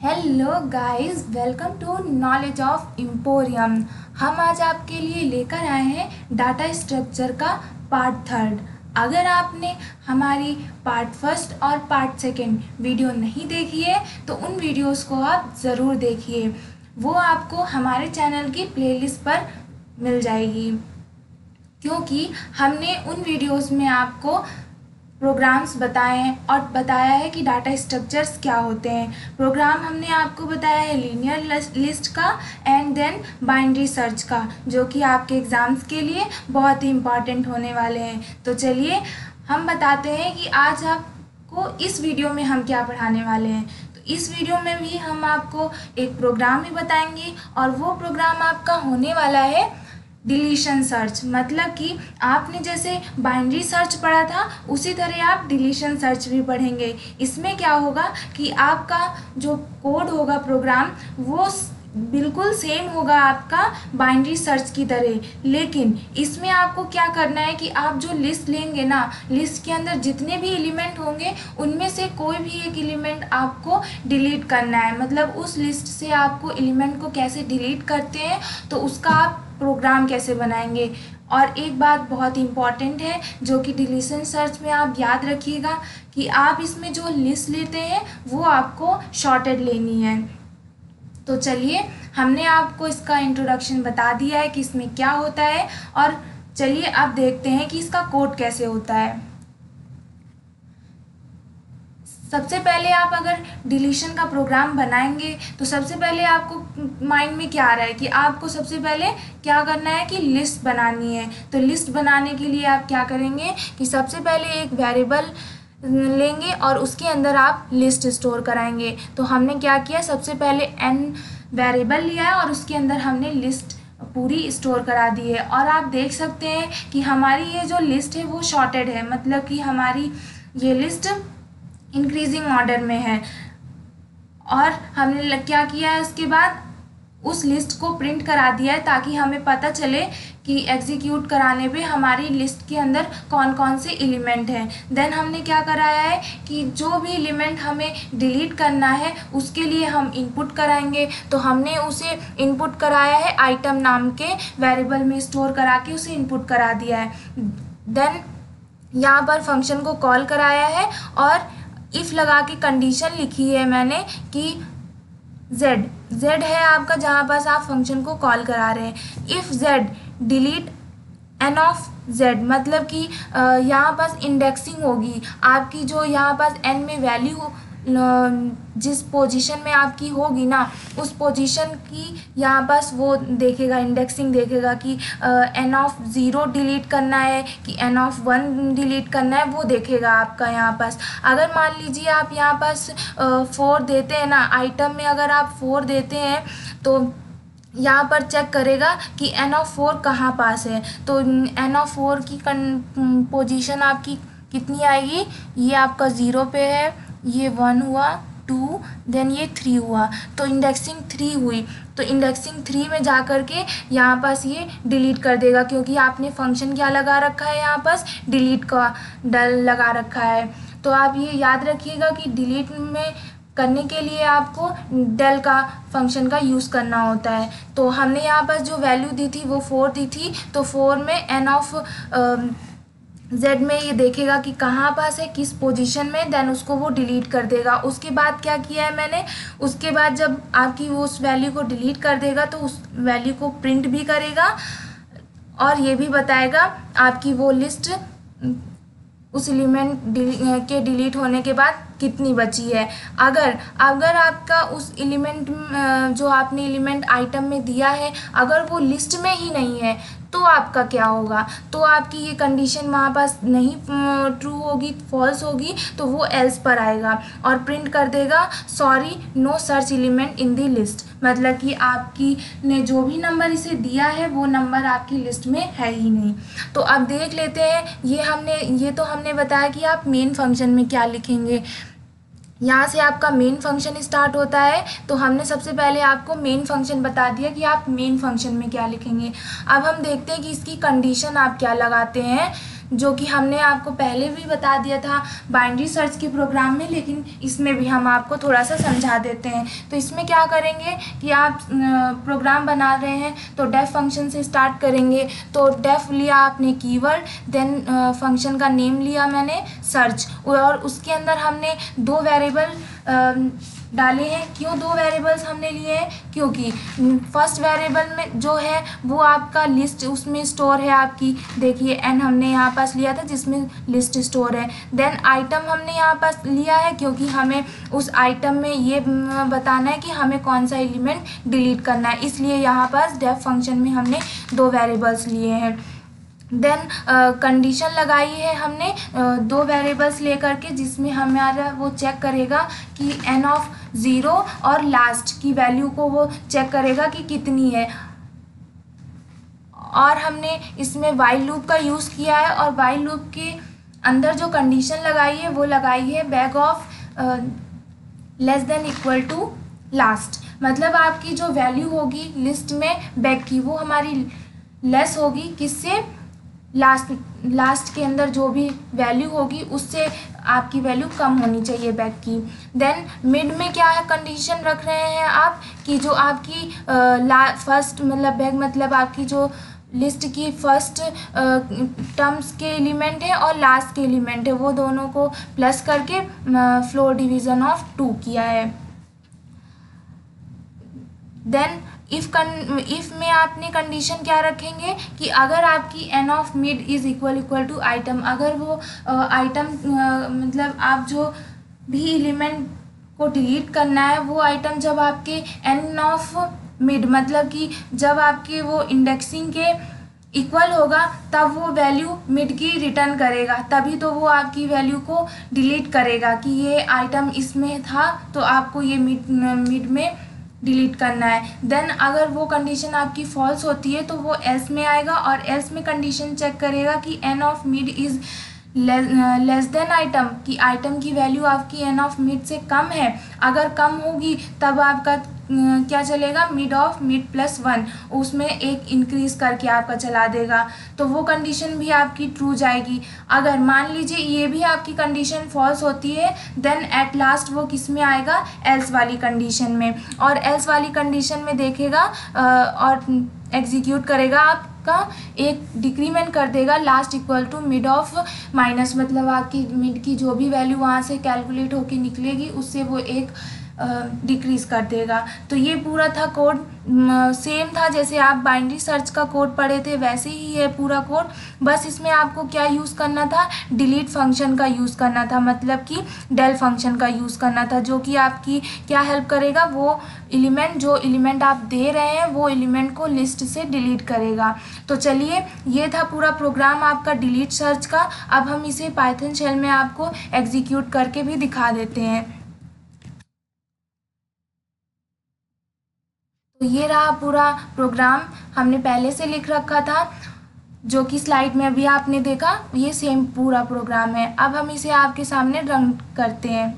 Hello guys, welcome to knowledge of emporium. हम आज आपके लिए लेकर आए हैं डाटा स्ट्रक्चर का पार्ट थर्ड। अगर आपने हमारी पार्ट फर्स्ट और पार्ट सेकंड वीडियो नहीं देखी है तो उन वीडियोस को आप ज़रूर देखिए, वो आपको हमारे चैनल की प्लेलिस्ट पर मिल जाएगी, क्योंकि हमने उन वीडियोस में आपको प्रोग्राम्स बताए हैं और बताया है कि डाटा स्ट्रक्चर्स क्या होते हैं। प्रोग्राम हमने आपको बताया है लीनियर लिस्ट का एंड देन बाइनरी सर्च का, जो कि आपके एग्ज़ाम्स के लिए बहुत ही इम्पॉर्टेंट होने वाले हैं। तो चलिए हम बताते हैं कि आज आपको इस वीडियो में हम क्या पढ़ाने वाले हैं। तो इस वीडियो में भी हम आपको एक प्रोग्राम भी बताएंगे और वो प्रोग्राम आपका होने वाला है डिलीशन सर्च। मतलब कि आपने जैसे बाइनरी सर्च पढ़ा था उसी तरह आप डिलीशन सर्च भी पढ़ेंगे। इसमें क्या होगा कि आपका जो कोड होगा प्रोग्राम वो बिल्कुल सेम होगा आपका बाइनरी सर्च की तरह, लेकिन इसमें आपको क्या करना है कि आप जो लिस्ट लेंगे ना, लिस्ट के अंदर जितने भी एलिमेंट होंगे उनमें से कोई भी एक एलिमेंट आपको डिलीट करना है। मतलब उस लिस्ट से आपको एलिमेंट को कैसे डिलीट करते हैं तो उसका आप प्रोग्राम कैसे बनाएंगे। और एक बात बहुत इम्पॉर्टेंट है जो कि डिलीशन सर्च में आप याद रखिएगा कि आप इसमें जो लिस्ट लेते हैं वो आपको शॉर्टेड लेनी है। तो चलिए, हमने आपको इसका इंट्रोडक्शन बता दिया है कि इसमें क्या होता है, और चलिए अब देखते हैं कि इसका कोड कैसे होता है। सबसे पहले आप अगर डिलीशन का प्रोग्राम बनाएंगे तो सबसे पहले आपको माइंड में क्या आ रहा है कि आपको सबसे पहले क्या करना है कि लिस्ट बनानी है। तो लिस्ट बनाने के लिए आप क्या करेंगे कि सबसे पहले एक वेरिएबल लेंगे और उसके अंदर आप लिस्ट स्टोर कराएंगे। तो हमने क्या किया, सबसे पहले n वेरिएबल लिया है और उसके अंदर हमने लिस्ट पूरी स्टोर करा दी है। और आप देख सकते हैं कि हमारी ये जो लिस्ट है वो शॉर्टेड है, मतलब कि हमारी ये लिस्ट इंक्रीजिंग ऑर्डर में है। और हमने क्या किया है, उसके बाद उस लिस्ट को प्रिंट करा दिया है ताकि हमें पता चले कि एग्जीक्यूट कराने पे हमारी लिस्ट के अंदर कौन कौन से एलिमेंट हैं। देन हमने क्या कराया है कि जो भी एलिमेंट हमें डिलीट करना है उसके लिए हम इनपुट कराएंगे। तो हमने उसे इनपुट कराया है आइटम नाम के वेरिएबल में स्टोर करा के उसे इनपुट करा दिया है। देन यहाँ पर फंक्शन को कॉल कराया है और इफ़ लगा के कंडीशन लिखी है मैंने कि z है आपका, जहाँ पास आप फंक्शन को कॉल करा रहे हैं। If z delete n of z, मतलब कि यहाँ पास इंडेक्सिंग होगी आपकी, जो यहाँ पास n में वैल्यू जिस पोजीशन में आपकी होगी ना उस पोजीशन की यहाँ पास वो देखेगा, इंडेक्सिंग देखेगा कि n ऑफ 0 डिलीट करना है कि n ऑफ 1 डिलीट करना है, वो देखेगा आपका यहाँ पास। अगर मान लीजिए आप यहाँ पास 4 देते हैं ना, आइटम में अगर आप 4 देते हैं तो यहाँ पर चेक करेगा कि n ऑफ 4 कहाँ पास है। तो n ऑफ 4 की पोजीशन आपकी कितनी आएगी, ये आपका 0 पे है, ये 1 हुआ, 2, देन ये 3 हुआ, तो इंडेक्सिंग 3 हुई। तो इंडेक्सिंग 3 में जा कर के यहाँ पास ये डिलीट कर देगा, क्योंकि आपने फंक्शन क्या लगा रखा है, यहाँ पास डिलीट का डल लगा रखा है। तो आप ये याद रखिएगा कि डिलीट में करने के लिए आपको डेल का फंक्शन का यूज़ करना होता है। तो हमने यहाँ पर जो वैल्यू दी थी वो 4 दी थी, तो 4 में n ऑफ z में ये देखेगा कि कहाँ पास है, किस पोजीशन में, देन उसको वो डिलीट कर देगा। उसके बाद क्या किया है मैंने, उसके बाद जब आपकी वो उस वैल्यू को डिलीट कर देगा तो उस वैल्यू को प्रिंट भी करेगा और ये भी बताएगा आपकी वो लिस्ट उस एलिमेंट के डिलीट होने के बाद कितनी बची है। अगर आपका उस एलिमेंट जो आपने एलिमेंट आइटम में दिया है अगर वो लिस्ट में ही नहीं है तो आपका क्या होगा, तो आपकी ये कंडीशन वहाँ पास नहीं ट्रू होगी, फॉल्स होगी, तो वो एल्स पर आएगा और प्रिंट कर देगा sorry know search element in the list. मतलब कि आपकी ने जो भी नंबर इसे दिया है वो नंबर आपकी लिस्ट में है ही नहीं। तो अब देख लेते हैं, ये तो हमने बताया कि आप मेन फंक्शन में क्या लिखेंगे। यहाँ से आपका मेन फंक्शन स्टार्ट होता है, तो हमने सबसे पहले आपको मेन फंक्शन बता दिया कि आप मेन फंक्शन में क्या लिखेंगे। अब हम देखते हैं कि इसकी कंडीशन आप क्या लगाते हैं। जो कि हमने आपको पहले भी बता दिया था बाइनरी सर्च के प्रोग्राम में, लेकिन इसमें भी हम आपको थोड़ा सा समझा देते हैं। तो इसमें क्या करेंगे कि आप प्रोग्राम बना रहे हैं तो डेफ फंक्शन से स्टार्ट करेंगे। तो डेफ लिया आपने कीवर्ड, देन फंक्शन का नेम लिया मैंने सर्च, और उसके अंदर हमने दो वेरिएबल डाले हैं। क्यों दो वेरिएबल्स हमने लिए हैं? क्योंकि फर्स्ट वेरिएबल में जो है वो आपका लिस्ट उसमें स्टोर है आपकी, देखिए एन हमने यहाँ पास लिया था जिसमें लिस्ट स्टोर है। देन आइटम हमने यहाँ पास लिया है क्योंकि हमें उस आइटम में ये बताना है कि हमें कौन सा एलिमेंट डिलीट करना है, इसलिए यहाँ पास डेफ फंक्शन में हमने दो वेरिएबल्स लिए हैं। देन कंडीशन लगाई है हमने दो वेरिएबल्स लेकर के, जिसमें हमारा वो चेक करेगा कि एन ऑफ 0 और लास्ट की वैल्यू को वो चेक करेगा कि कितनी है। और हमने इसमें वाइल लूप का यूज़ किया है, और वाइल लूप के अंदर जो कंडीशन लगाई है वो लगाई है back of less than equal to last, मतलब आपकी जो वैल्यू होगी लिस्ट में बैक की वो हमारी लेस होगी किससे? लास्ट के अंदर जो भी वैल्यू होगी उससे आपकी वैल्यू कम होनी चाहिए बैक की। देन मिड में क्या है कंडीशन रख रहे हैं आप कि जो आपकी फर्स्ट मतलब बैक मतलब आपकी जो लिस्ट की फर्स्ट टर्म्स के एलिमेंट है और लास्ट के एलिमेंट है वो दोनों को प्लस करके फ्लोर डिवीज़न ऑफ 2 किया है। देन इफ़ में आपने कंडीशन क्या रखेंगे कि अगर आपकी N of mid is equal to item, अगर वो आइटम मतलब आप जो भी एलिमेंट को डिलीट करना है वो आइटम जब आपके एन ऑफ मिड मतलब कि जब आपके वो इंडेक्सिंग के इक्वल होगा तब वो वैल्यू मिड की रिटर्न करेगा, तभी तो वो आपकी वैल्यू को डिलीट करेगा कि ये आइटम इसमें था तो आपको ये मिड में डिलीट करना है। देन अगर वो कंडीशन आपकी फॉल्स होती है तो वो एल्स में आएगा, और एल्स में कंडीशन चेक करेगा कि N of mid is less than item, कि आइटम की वैल्यू आपकी एन ऑफ मिड से कम है। अगर कम होगी तब आपका क्या चलेगा? मिड ऑफ मिड प्लस 1, उसमें एक इंक्रीज करके आपका चला देगा, तो वो कंडीशन भी आपकी ट्रू जाएगी। अगर मान लीजिए ये भी आपकी कंडीशन फॉल्स होती है देन एट लास्ट वो किस में आएगा? एल्स वाली कंडीशन में, और एल्स वाली कंडीशन में देखेगा और एग्जीक्यूट करेगा आपका एक डिक्रीमेंट कर देगा last equal to mid of minus, मतलब आपकी मिड की जो भी वैल्यू वहाँ से कैलकुलेट होके निकलेगी उससे वो एक डिक्रीज़ कर देगा। तो ये पूरा था कोड, सेम था जैसे आप बाइनरी सर्च का कोड पढ़े थे वैसे ही है पूरा कोड, बस इसमें आपको क्या यूज़ करना था? डिलीट फंक्शन का यूज़ करना था, मतलब कि डेल फंक्शन का यूज़ करना था, जो कि आपकी क्या हेल्प करेगा? वो एलिमेंट जो एलिमेंट आप दे रहे हैं वो एलिमेंट को लिस्ट से डिलीट करेगा। तो चलिए ये था पूरा प्रोग्राम आपका डिलीट सर्च का। अब हम इसे पाइथन शेल में आपको एग्जीक्यूट करके भी दिखा देते हैं। तो ये रहा पूरा प्रोग्राम, हमने पहले से लिख रखा था जो कि स्लाइड में अभी आपने देखा, ये सेम पूरा प्रोग्राम है। अब हम इसे आपके सामने रन करते हैं।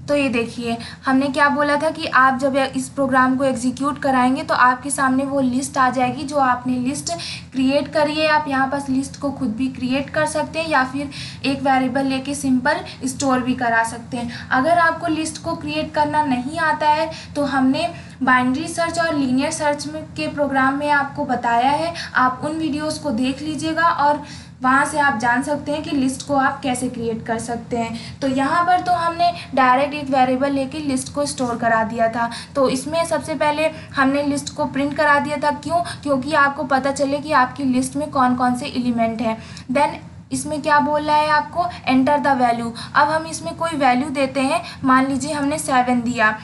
तो ये देखिए हमने क्या बोला था कि आप जब इस प्रोग्राम को एग्जीक्यूट कराएंगे तो आपके सामने वो लिस्ट आ जाएगी जो आपने लिस्ट क्रिएट करी है। आप यहाँ पास लिस्ट को खुद भी क्रिएट कर सकते हैं या फिर एक वेरिएबल लेके सिंपल स्टोर भी करा सकते हैं। अगर आपको लिस्ट को क्रिएट करना नहीं आता है तो हमने बाइनरी सर्च और लीनियर सर्च के प्रोग्राम में आपको बताया है, आप उन वीडियोज़ को देख लीजिएगा और वहाँ से आप जान सकते हैं कि लिस्ट को आप कैसे क्रिएट कर सकते हैं। तो यहाँ पर तो हमने डायरेक्ट एक वेरिएबल लेके लिस्ट को स्टोर करा दिया था। तो इसमें सबसे पहले हमने लिस्ट को प्रिंट करा दिया था, क्यों? क्योंकि आपको पता चले कि आपकी लिस्ट में कौन कौन से एलिमेंट हैं। देन इसमें क्या बोल रहा है आपको? Enter the value. अब हम इसमें कोई वैल्यू देते हैं, मान लीजिए हमने 7 दिया,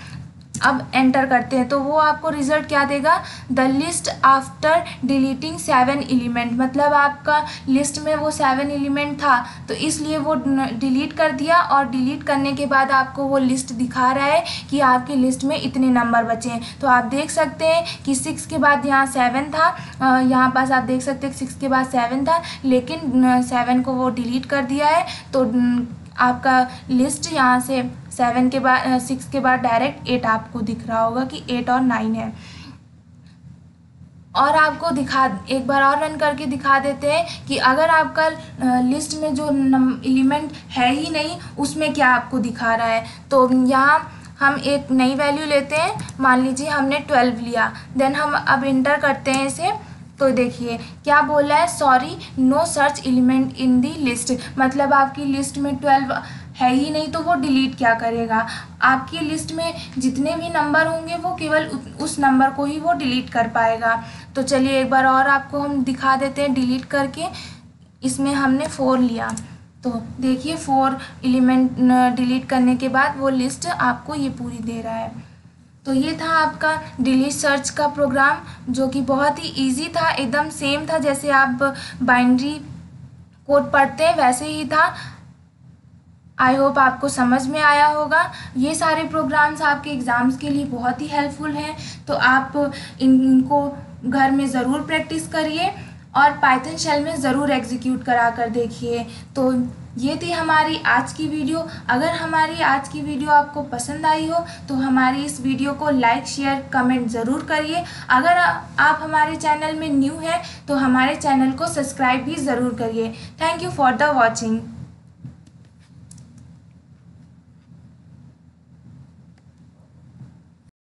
अब एंटर करते हैं तो वो आपको रिजल्ट क्या देगा? The list after deleting 7 element, मतलब आपका लिस्ट में वो 7 एलिमेंट था तो इसलिए वो डिलीट कर दिया, और डिलीट करने के बाद आपको वो लिस्ट दिखा रहा है कि आपकी लिस्ट में इतने नंबर बचे हैं। तो आप देख सकते हैं कि 6 के बाद यहाँ 7 था, यहाँ पास आप देख सकते हैं 6 के बाद 7 था, लेकिन 7 को वो डिलीट कर दिया है। तो आपका लिस्ट यहाँ से 7 के बाद 6 के बाद डायरेक्ट 8 आपको दिख रहा होगा कि 8 और 9 है। और आपको एक बार और रन करके दिखा देते हैं कि अगर आपका लिस्ट में जो एलिमेंट है ही नहीं उसमें क्या आपको दिखा रहा है। तो यहाँ हम एक नई वैल्यू लेते हैं, मान लीजिए हमने 12 लिया, देन हम अब इंटर करते हैं इसे। तो देखिए क्या बोला है, sorry know search element in the list, मतलब आपकी लिस्ट में 12 है ही नहीं तो वो डिलीट क्या करेगा, आपकी लिस्ट में जितने भी नंबर होंगे वो केवल उस नंबर को ही वो डिलीट कर पाएगा। तो चलिए एक बार और आपको हम दिखा देते हैं डिलीट करके। इसमें हमने 4 लिया, तो देखिए 4 एलिमेंट डिलीट करने के बाद वो लिस्ट आपको ये पूरी दे रहा है। तो ये था आपका डिलीट सर्च का प्रोग्राम, जो कि बहुत ही इजी था, एकदम सेम था जैसे आप बाइनरी कोड पढ़ते हैं वैसे ही था। आई होप आपको समझ में आया होगा। ये सारे प्रोग्राम्स आपके एग्ज़ाम्स के लिए बहुत ही हेल्पफुल हैं, तो आप इनको घर में ज़रूर प्रैक्टिस करिए और पाइथन शेल में ज़रूर एग्जीक्यूट करा कर देखिए। तो ये थी हमारी आज की वीडियो। अगर हमारी आज की वीडियो आपको पसंद आई हो तो हमारी इस वीडियो को लाइक शेयर कमेंट ज़रूर करिए। अगर आप हमारे चैनल में न्यू हैं तो हमारे चैनल को सब्सक्राइब भी ज़रूर करिए। Thank you for the watching.